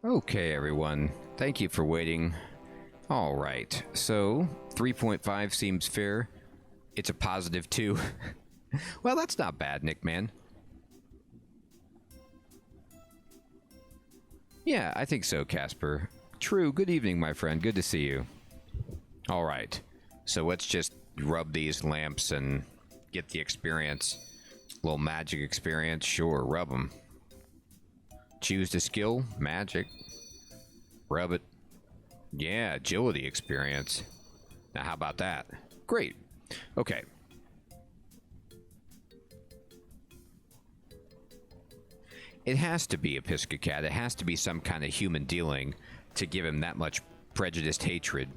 Okay, everyone. Thank you for waiting. All right, so 3.5 seems fair. It's a positive 2. Well, that's not bad, Nick, man. Yeah, I think so, Casper. True, good evening, my friend. Good to see you. All right, so let's just rub these lamps and get the experience. A little magic experience, sure, rub them. Choose the skill, magic. Rub it. Yeah, agility experience. Now, how about that? Great. Okay. It has to be a Piscacat. It has to be some kind of human dealing to give him that much prejudiced hatred.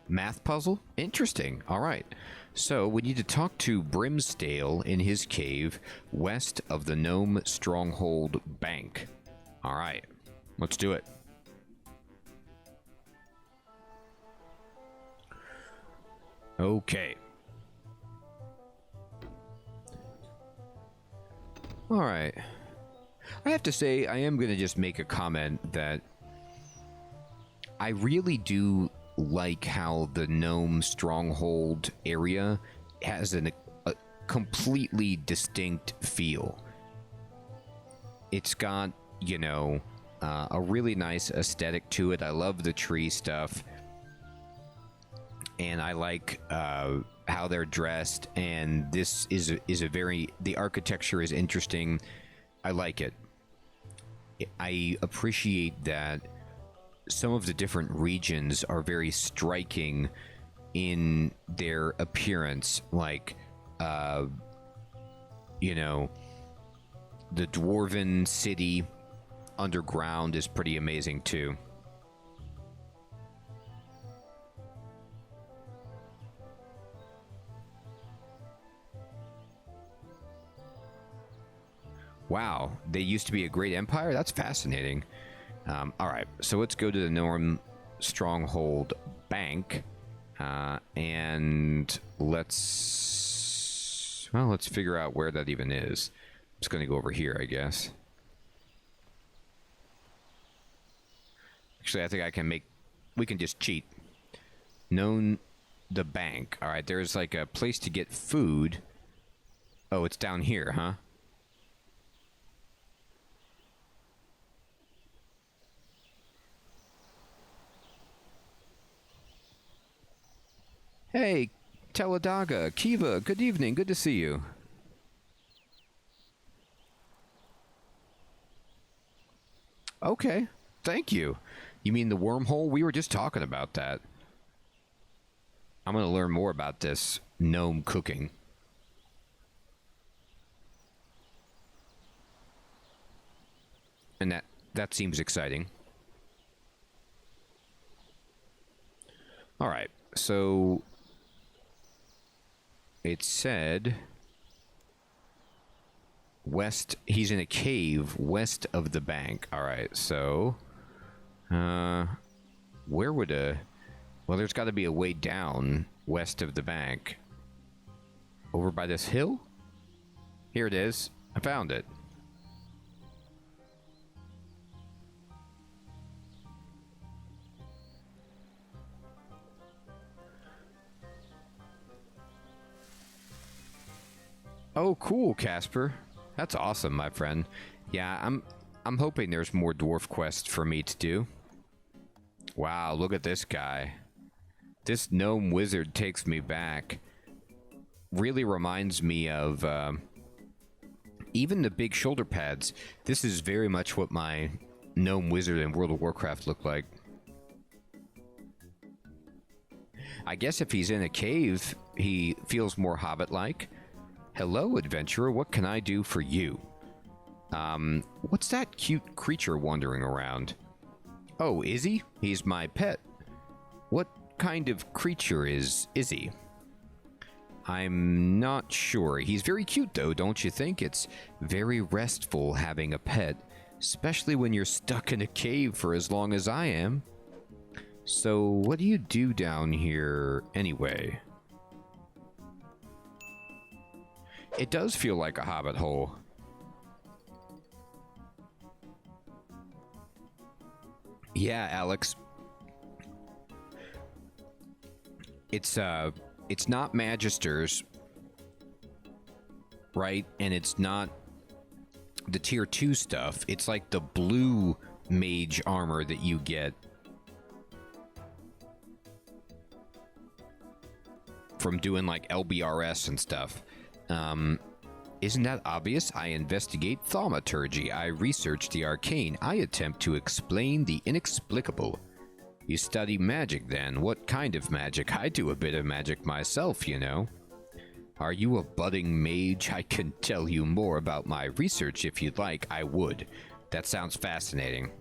Math puzzle? Interesting. All right. So, we need to talk to Brimstale in his cave west of the Gnome Stronghold Bank. All right. Let's do it. Okay. All right. I have to say, I am going to just make a comment that I really do like how the Gnome Stronghold area has a completely distinct feel. It's got, you know, a really nice aesthetic to it. I love the tree stuff. And I like how they're dressed. And this is a very... The architecture is interesting. I like it. I appreciate that some of the different regions are very striking in their appearance. Like, you know, the Dwarven City underground is pretty amazing too. Wow, they used to be a great empire? That's fascinating. Alright, so let's go to the Gnome Stronghold Bank. And let's... Well, let's figure out where that even is. I'm just going to go over here, I guess. Actually, I think I can make... We can just cheat. Known the bank. Alright, there's like a place to get food. Oh, it's down here, huh? Hey, Teladaga, Kiva, good evening, good to see you. Okay, thank you. You mean the wormhole? We were just talking about that. I'm going to learn more about this gnome cooking. And that seems exciting. All right, so... It said west. He's in a cave west of the bank. All right, so where would a... Well, there's got to be a way down west of the bank. Over by this hill? Here it is. I found it. Oh, cool, Casper. That's awesome, my friend. Yeah, I'm hoping there's more dwarf quests for me to do. Wow, look at this guy. This gnome wizard takes me back. Really reminds me of even the big shoulder pads. This is very much what my gnome wizard in World of Warcraft looked like. I guess if he's in a cave, he feels more hobbit-like. Hello, adventurer. What can I do for you? What's that cute creature wandering around? Oh, Izzy? He's my pet. What kind of creature is Izzy? I'm not sure. He's very cute, though, don't you think? It's very restful having a pet, especially when you're stuck in a cave for as long as I am. So, what do you do down here, anyway? It does feel like a hobbit hole. Yeah, Alex. It's not Magisters, right? And it's not the tier 2 stuff. It's like the blue mage armor that you get from doing like LBRS and stuff. Isn't that obvious? I investigate thaumaturgy. I research the arcane. I attempt to explain the inexplicable. You study magic then? What kind of magic? I do a bit of magic myself, you know. Are you a budding mage? I can tell you more about my research if you'd like. I would. That sounds fascinating.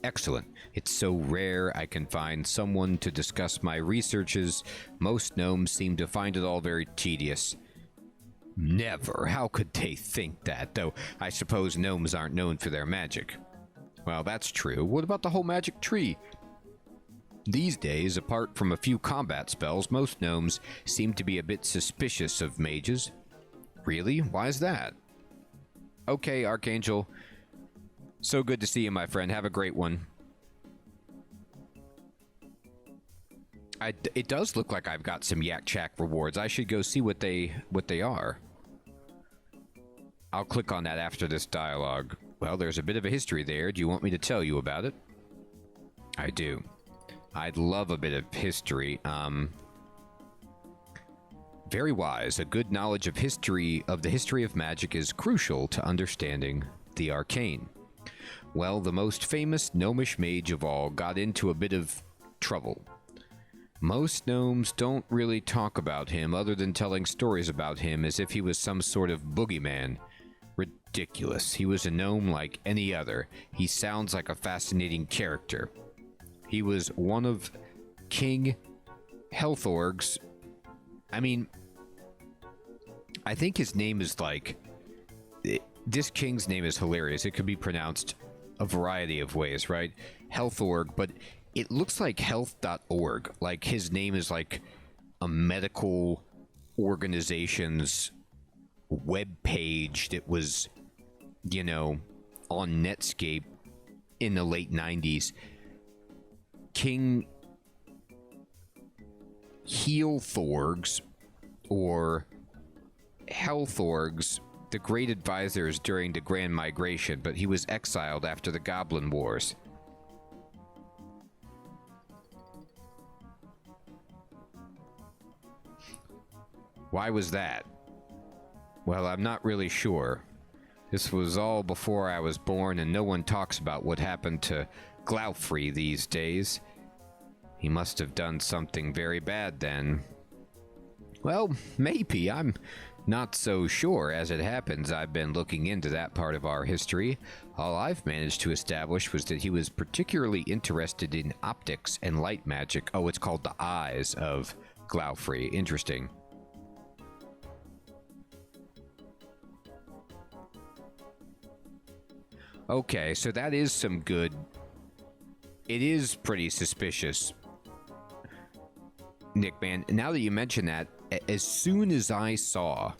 Excellent. It's so rare I can find someone to discuss my researches. Most gnomes seem to find it all very tedious. Never. How could they think that? Though I suppose gnomes aren't known for their magic. Well, that's true. What about the whole magic tree? These days, apart from a few combat spells, most gnomes seem to be a bit suspicious of mages. Really? Why is that? Okay, Archangel. So good to see you, my friend. Have a great one. It does look like I've got some Yak Chak rewards. I should go see what they are. I'll click on that after this dialogue. Well, there's a bit of a history there. Do you want me to tell you about it? I do. I'd love a bit of history. Very wise. A good knowledge of the history of magic is crucial to understanding the arcane. Well, the most famous gnomish mage of all got into a bit of trouble. Most gnomes don't really talk about him other than telling stories about him as if he was some sort of boogeyman. Ridiculous. He was a gnome like any other. He sounds like a fascinating character. He was one of King Helthorg's... I mean, I think his name is like... This king's name is hilarious. It could be pronounced a variety of ways, right? Helthorg, but it looks like health.org. Like his name is like a medical organization's web page that was, you know, on Netscape in the late 90s. King Healthorgs, or Helthorgs, the great advisors during the Grand Migration, but he was exiled after the Goblin Wars. Why was that? Well, I'm not really sure. This was all before I was born, and no one talks about what happened to Glaufrey these days. He must have done something very bad then. Well, maybe. I'm not so sure. As it happens, I've been looking into that part of our history. All I've managed to establish was that he was particularly interested in optics and light magic. Oh, it's called the Eyes of Glaufrey. Interesting. Okay, so that is some good... It is pretty suspicious, Nick, man. Now that you mention that, as soon as I saw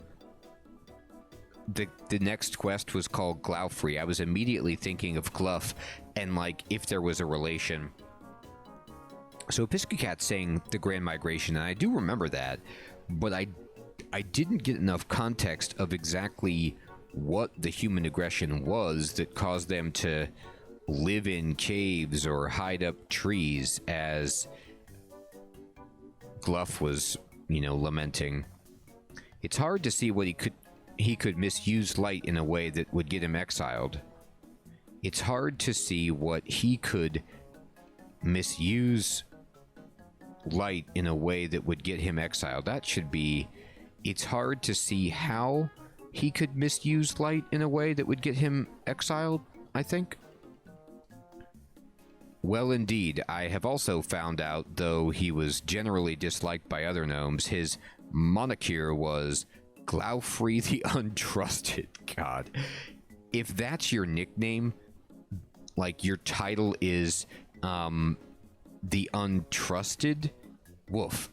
the next quest was called Glaufrey, I was immediately thinking of Gluff and, like, if there was a relation. So Piscat's saying the Grand Migration, and I do remember that, but I didn't get enough context of exactly what the human aggression was that caused them to live in caves or hide up trees, as Gluff was, you know, lamenting. It's hard to see what he could misuse light in a way that would get him exiled. It's hard to see what he could misuse light in a way that would get him exiled. That should be... It's hard to see how he could misuse light in a way that would get him exiled, I think. Well, indeed. I have also found out, though he was generally disliked by other gnomes, his moniker was Glaufrey the Untrusted. God. If that's your nickname, like your title is the Untrusted, woof.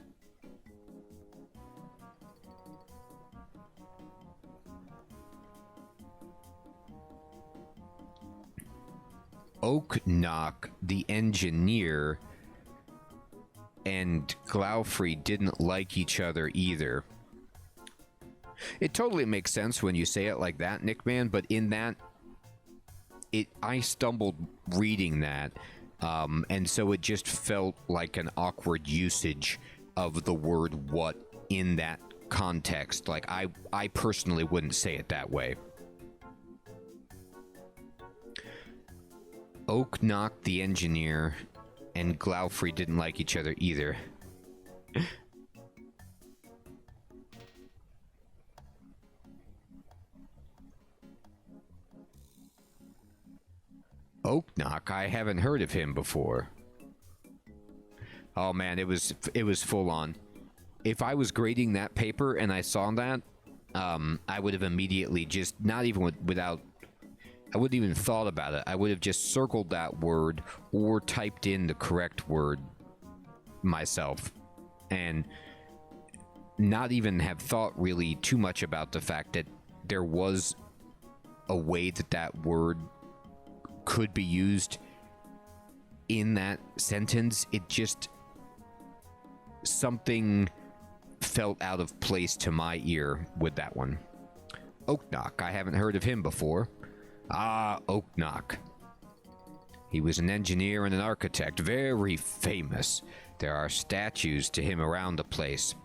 Oak Knock, the engineer, and Glaufrey didn't like each other either. It totally makes sense when you say it like that, Nickman, but in that, I stumbled reading that, and so it just felt like an awkward usage of the word what in that context. Like, I personally wouldn't say it that way. Oak Knock, the engineer, and Glaufrey didn't like each other either. Oak Knock, I haven't heard of him before. Oh man, it was full on. If I was grading that paper and I saw that, I would have immediately just, not even without, I wouldn't even thought about it. I would have just circled that word or typed in the correct word myself, and not even have thought really too much about the fact that there was a way that that word could be used in that sentence. It just, something felt out of place to my ear with that one. Oak Knock, I haven't heard of him before. Ah, Oak Knock. He was an engineer and an architect, very famous. There are statues to him around the place.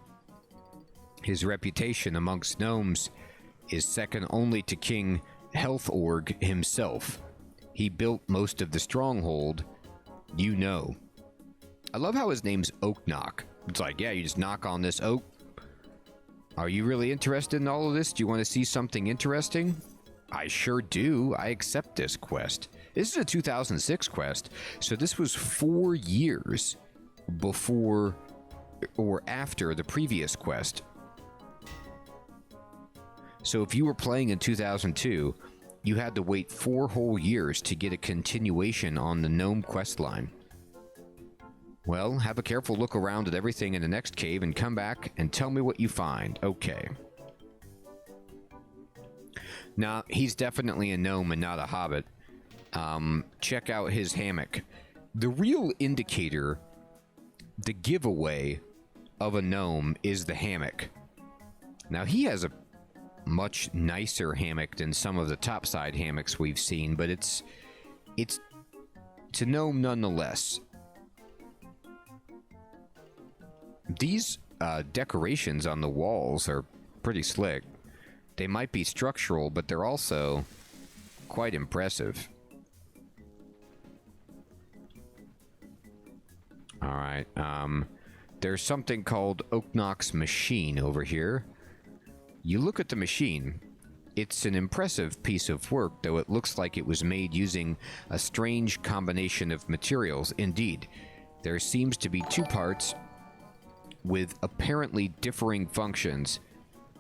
His reputation amongst gnomes is second only to King Healthorg himself. He built most of the stronghold, you know. I love how his name's Oak Knock. It's like, yeah, you just knock on this oak. Are you really interested in all of this? Do you want to see something interesting? I sure do. I accept this quest. This is a 2006 quest, so this was 4 years before or after the previous quest. So if you were playing in 2002, you had to wait 4 whole years to get a continuation on the gnome quest line. Well, have a careful look around at everything in the next cave and come back and tell me what you find. Okay. Now, he's definitely a gnome and not a hobbit. Check out his hammock. The real indicator, the giveaway of a gnome is the hammock. Now, he has a much nicer hammock than some of the topside hammocks we've seen, but it's a gnome nonetheless. These decorations on the walls are pretty slick. They might be structural, but they're also quite impressive. Alright, there's something called Oak Knock's machine over here. You look at the machine. It's an impressive piece of work, though it looks like it was made using a strange combination of materials. Indeed, there seems to be 2 parts with apparently differing functions.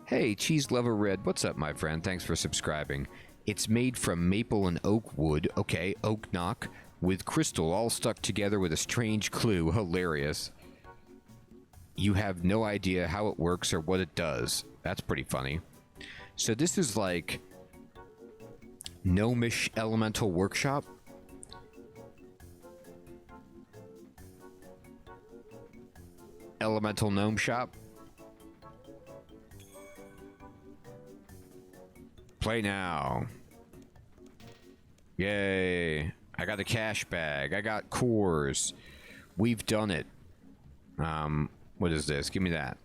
Hey, Cheese Lover Red, what's up, my friend? Thanks for subscribing. It's made from maple and oak wood. Okay, Oak Knock, with crystal all stuck together with a strange clue. Hilarious. You have no idea how it works or what it does. That's pretty funny. So this is like Gnomish Elemental Workshop. Elemental Gnome Shop. Play now. Yay. I got a cash bag. I got cores. We've done it. What is this? Give me that.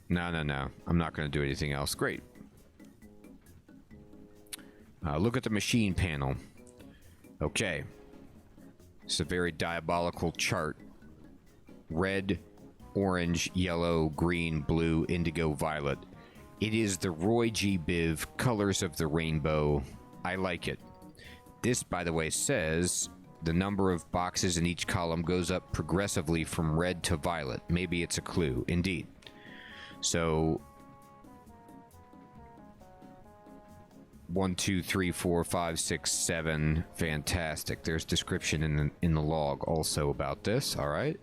No. I'm not going to do anything else. Great. Look at the machine panel. Okay. It's a very diabolical chart. Red, orange, yellow, green, blue, indigo, violet. It is the Roy G. Biv Colors of the Rainbow. I like it. This, by the way, says the number of boxes in each column goes up progressively from red to violet. Maybe it's a clue. Indeed. So 1, 2, 3, 4, 5, 6, 7. Fantastic. There's description in the log also about this. All right.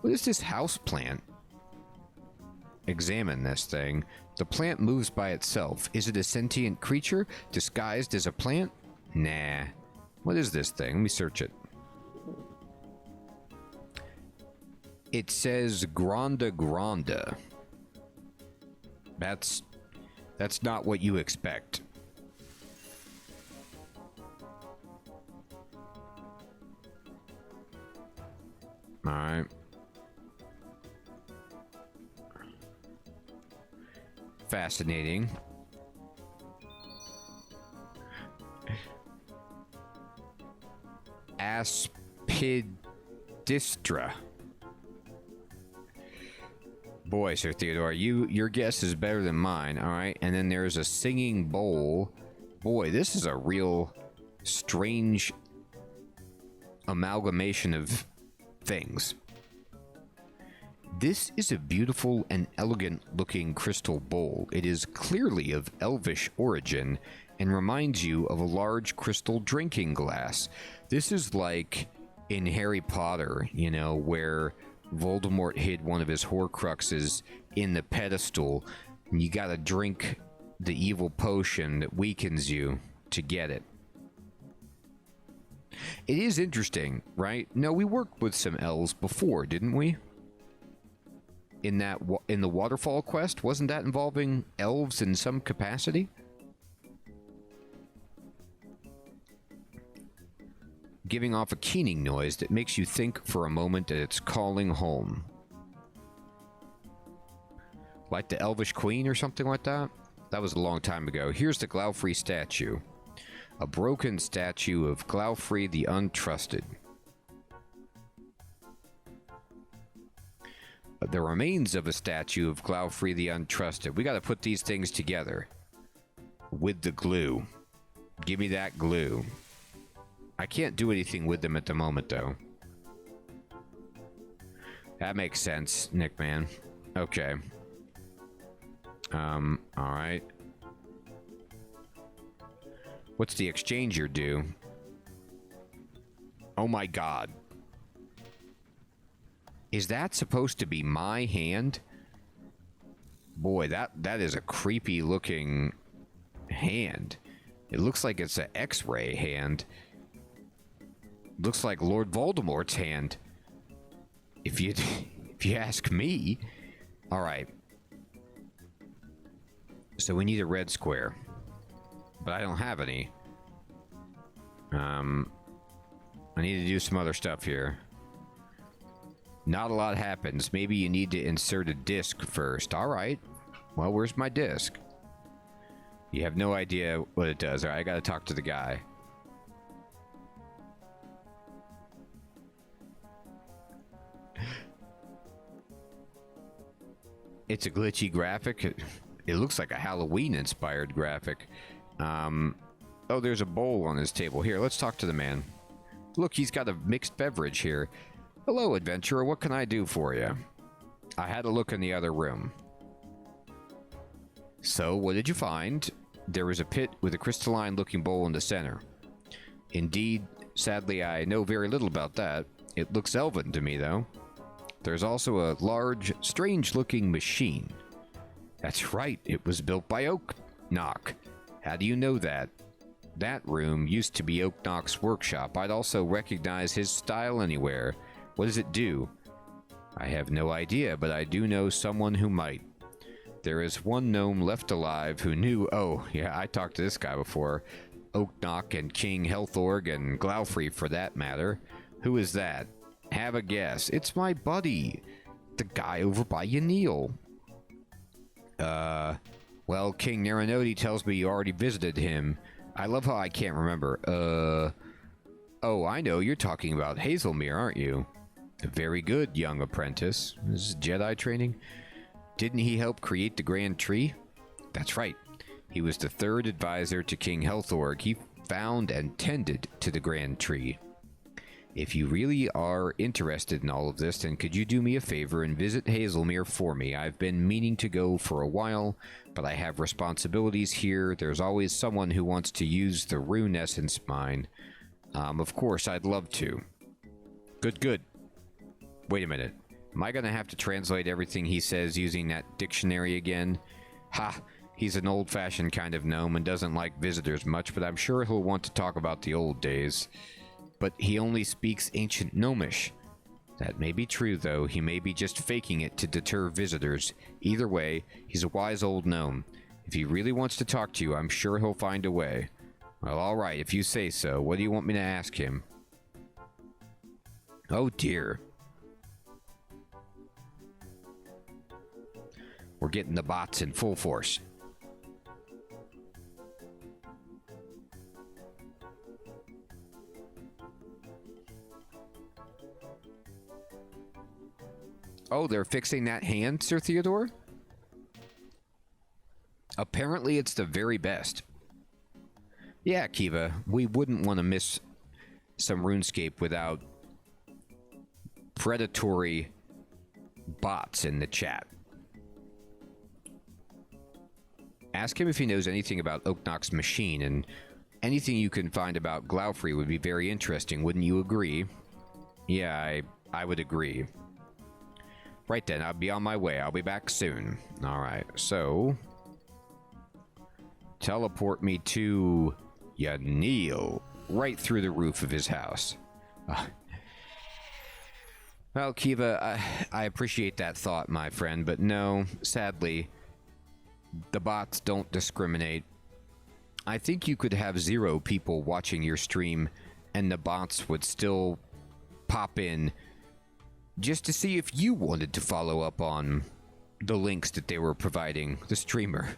What is this house plant? Examine this thing. The plant moves by itself. Is it a sentient creature disguised as a plant? Nah. What is this thing? Let me search it. It says Granda Granda. That's not what you expect. All right. Fascinating. Aspidistra. Boy, Sir Theodore, your guess is better than mine. All right, and then there's a singing bowl. Boy, this is a real strange amalgamation of things. This is a beautiful and elegant looking crystal bowl. It is clearly of elvish origin and reminds you of a large crystal drinking glass. This is like in Harry Potter, you know, where Voldemort hid one of his Horcruxes in the pedestal, and you gotta drink the evil potion that weakens you to get it. It is interesting, right? No, we worked with some elves before, didn't we? In the waterfall quest, wasn't that involving elves in some capacity? Giving off a keening noise that makes you think for a moment that it's calling home. Like the Elvish Queen or something like that? That was a long time ago. Here's the Glaufrey statue. A broken statue of Glaufrey the Untrusted. The remains of a statue of Glaufrey the Untrusted. We gotta put these things together. With the glue. Give me that glue. I can't do anything with them at the moment, though. That makes sense, Nick, man. Okay. Alright. What's the exchanger do? Oh my god. Is that supposed to be my hand? Boy, that is a creepy looking hand. It looks like it's an X-ray hand. Looks like Lord Voldemort's hand. If you ask me. All right. So we need a red square, but I don't have any. I need to do some other stuff here. Not a lot happens. Maybe you need to insert a disc first. All right. Well, where's my disc? You have no idea what it does. All right, I gotta talk to the guy. It's a glitchy graphic. It looks like a Halloween-inspired graphic. Oh, there's a bowl on his table. Here, let's talk to the man. Look, he's got a mixed beverage here. Hello, adventurer. What can I do for you? I had a look in the other room. So, what did you find? There was a pit with a crystalline-looking bowl in the center. Indeed, sadly, I know very little about that. It looks elven to me, though. There's also a large, strange-looking machine. That's right, it was built by Oaknock. How do you know that? That room used to be Oaknock's workshop. I'd also recognize his style anywhere. What does it do? I have no idea, but I do know someone who might. There is one gnome left alive who knew... Oh, yeah, I talked to this guy before. Oaknock and King Healthorg and Glaufrey, for that matter. Who is that? Have a guess. It's my buddy. The guy over by Yaneel. Well, King Neranodi tells me you already visited him. I love how I can't remember. Oh, I know. You're talking about Hazelmere, aren't you? Very good, young apprentice. This is Jedi training. Didn't he help create the Grand Tree? That's right. He was the third advisor to King Healthorg. He found and tended to the Grand Tree. If you really are interested in all of this, then could you do me a favor and visit Hazelmere for me? I've been meaning to go for a while, but I have responsibilities here. There's always someone who wants to use the rune essence mine. Of course, I'd love to. Good. Wait a minute. Am I going to have to translate everything he says using that dictionary again? Ha! He's an old-fashioned kind of gnome and doesn't like visitors much, but I'm sure he'll want to talk about the old days. But he only speaks ancient gnomish. That may be true, though. He may be just faking it to deter visitors. Either way, he's a wise old gnome. If he really wants to talk to you, I'm sure he'll find a way. Well, alright, if you say so. What do you want me to ask him? Oh, dear. We're getting the bots in full force. Oh, they're fixing that hand, Sir Theodore? Apparently it's the very best. Yeah, Kiva, we wouldn't want to miss some RuneScape without predatory bots in the chat. Ask him if he knows anything about Oknok's machine, and anything you can find about Glaufrey would be very interesting, wouldn't you agree? Yeah, I would agree. Right then, I'll be on my way. I'll be back soon. Alright, so... teleport me to... Yanil. Right through the roof of his house. Well, Kiva, I appreciate that thought, my friend, but no, sadly, the bots don't discriminate. I think you could have 0 people watching your stream, and the bots would still pop in just to see if you wanted to follow up on the links that they were providing the streamer.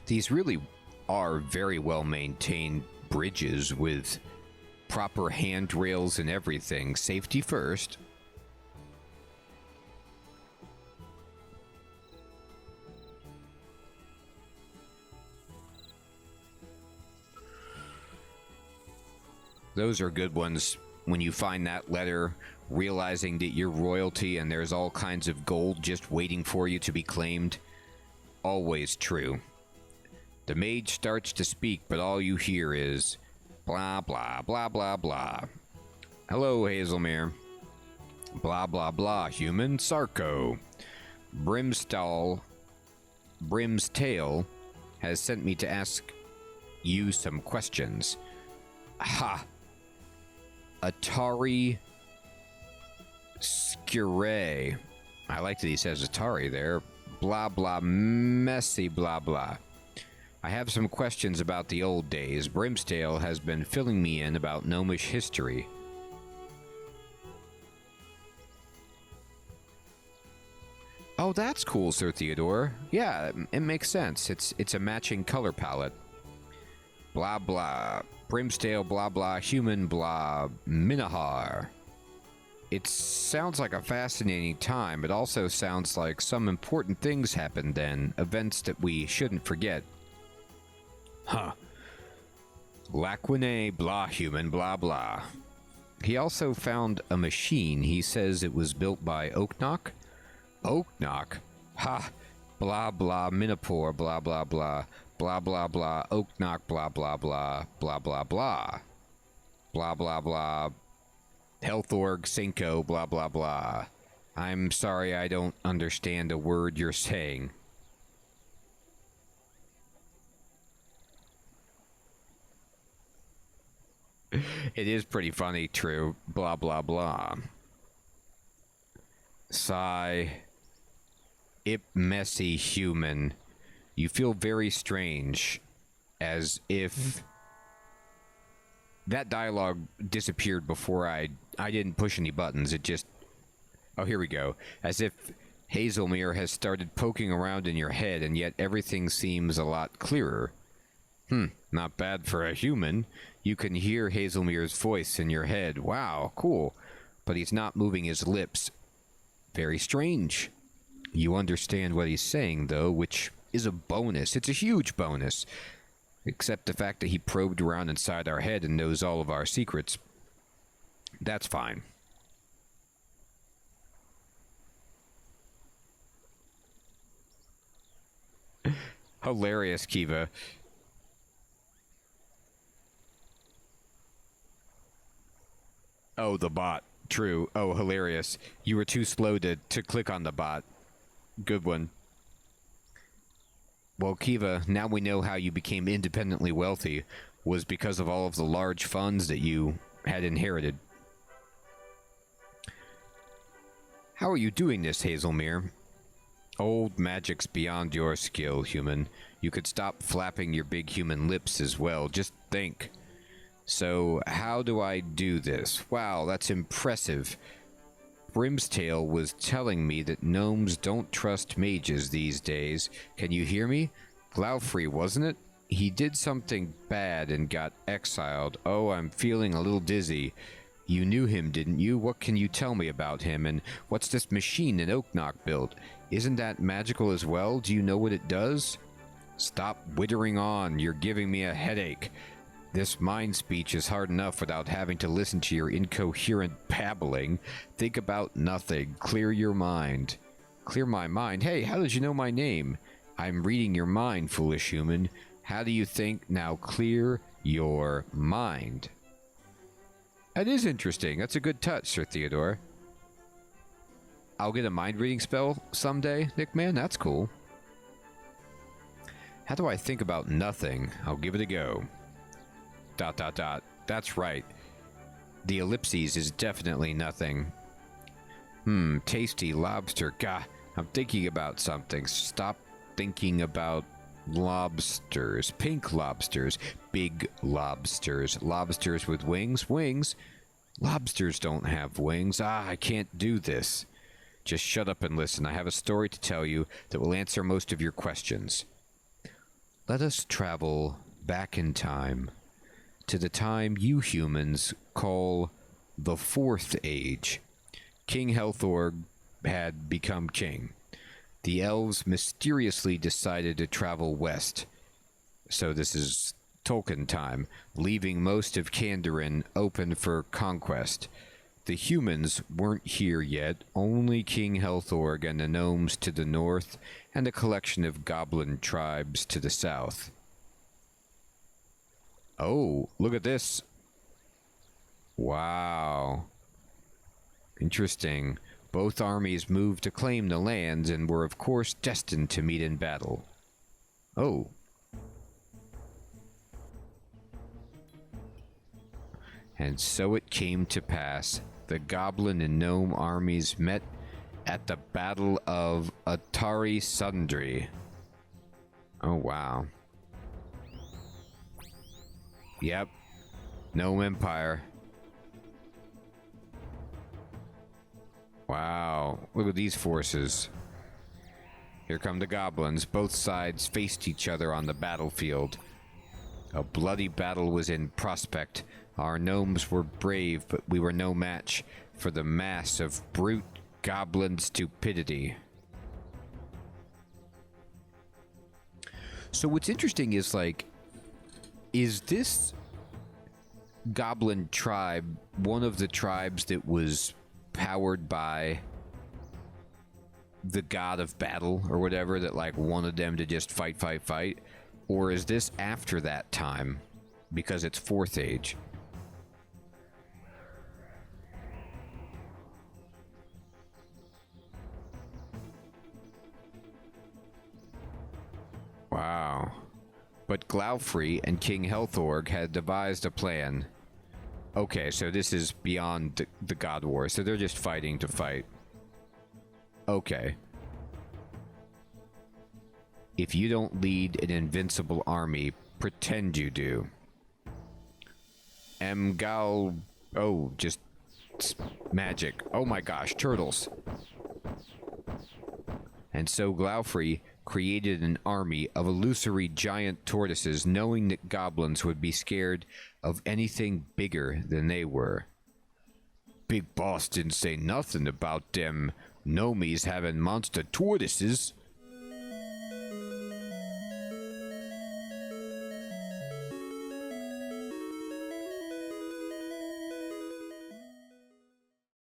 These really are very well maintained bridges with proper handrails and everything. Safety first. Those are good ones when you find that letter, realizing that you're royalty and there's all kinds of gold just waiting for you to be claimed. Always true. The mage starts to speak, but all you hear is blah, blah, blah, blah, blah. Hello, Hazelmere. Blah, blah, blah, human. Sarko. Brimstall. Brimstail has sent me to ask you some questions. Ha! Atari Skire. I like that he says Atari there. Blah, blah, messy, blah, blah. I have some questions about the old days. Brimstale has been filling me in about gnomish history. Oh, that's cool, Sir Theodore. Yeah, it makes sense. It's a matching color palette. Blah, blah. Brimstale, blah, blah. Human, blah. Minahar. It sounds like a fascinating time. It also sounds like some important things happened then. Events that we shouldn't forget. Huh. Laquine, blah, human, blah, blah. He also found a machine. He says it was built by Oknok. Oknok? Ha! Blah, blah, Minapore, blah, blah, blah. Blah, blah, blah. Oknok, blah, blah, blah. Blah, blah, blah. Blah, blah, blah. Health org, Cinco, blah, blah, blah. I'm sorry I don't understand a word you're saying. It is pretty funny, true. Blah, blah, blah. Sigh. Ip messy human. You feel very strange. As if... That dialogue disappeared before I didn't push any buttons. It just... Oh, here we go. As if Hazelmere has started poking around in your head, and yet everything seems a lot clearer. Not bad for a human. You can hear Hazelmere's voice in your head. Wow, cool. But he's not moving his lips. Very strange. You understand what he's saying, though, which is a bonus. It's a huge bonus. Except the fact that he probed around inside our head and knows all of our secrets. That's fine. Hilarious, Kiva. Oh, the bot. True. Oh, hilarious. You were too slow to click on the bot. Good one. Well, Kiva, now we know how you became independently wealthy was because of all of the large funds that you had inherited. How are you doing this, Hazelmere? Old magic's beyond your skill, human. You could stop flapping your big human lips as well. Just think. So, how do I do this? Wow, that's impressive. Brimstail was telling me that gnomes don't trust mages these days. Can you hear me? Glaufrey, wasn't it? He did something bad and got exiled. Oh, I'm feeling a little dizzy. You knew him, didn't you? What can you tell me about him? And what's this machine that Oaknock built? Isn't that magical as well? Do you know what it does? Stop wittering on. You're giving me a headache. This mind speech is hard enough without having to listen to your incoherent babbling. Think about nothing. Clear your mind. Clear my mind? Hey, how did you know my name? I'm reading your mind, foolish human. How do you think? Now clear your mind. That is interesting. That's a good touch, Sir Theodore. I'll get a mind reading spell someday, Nickman. That's cool. How do I think about nothing? I'll give it a go. ... That's right. The ellipses is definitely nothing. Tasty lobster. Gah, I'm thinking about something. Stop thinking about lobsters. Pink lobsters. Big lobsters. Lobsters with wings. Wings. Lobsters don't have wings. I can't do this. Just shut up and listen. I have a story to tell you that will answer most of your questions. Let us travel back in time to the time you humans call the Fourth Age. King Helthorg had become king. The elves mysteriously decided to travel west. So this is Tolkien time, leaving most of Kandarin open for conquest. The humans weren't here yet, only King Helthorg and the gnomes to the north, and a collection of goblin tribes to the south. Oh, look at this. Wow. Interesting. Both armies moved to claim the lands and were of course destined to meet in battle. Oh. And so it came to pass. The goblin and gnome armies met at the Battle of Atari Sundry. Oh, wow. Yep. Gnome Empire. Wow. Look at these forces. Here come the goblins. Both sides faced each other on the battlefield. A bloody battle was in prospect. Our gnomes were brave, but we were no match for the mass of brute goblin stupidity. So what's interesting is, like, is this goblin tribe one of the tribes that was powered by the god of battle or whatever, that like wanted them to just fight? Or is this after that time because it's Fourth Age? Wow. But Glaufrey and King Helthorg had devised a plan. Okay, so this is beyond the God War, so they're just fighting to fight. Okay. If you don't lead an invincible army, pretend you do. Mgal... Oh, just... magic. Oh my gosh, turtles. And so Glaufrey created an army of illusory giant tortoises, knowing that goblins would be scared of anything bigger than they were. Big Boss didn't say nothing about them gnomies having monster tortoises.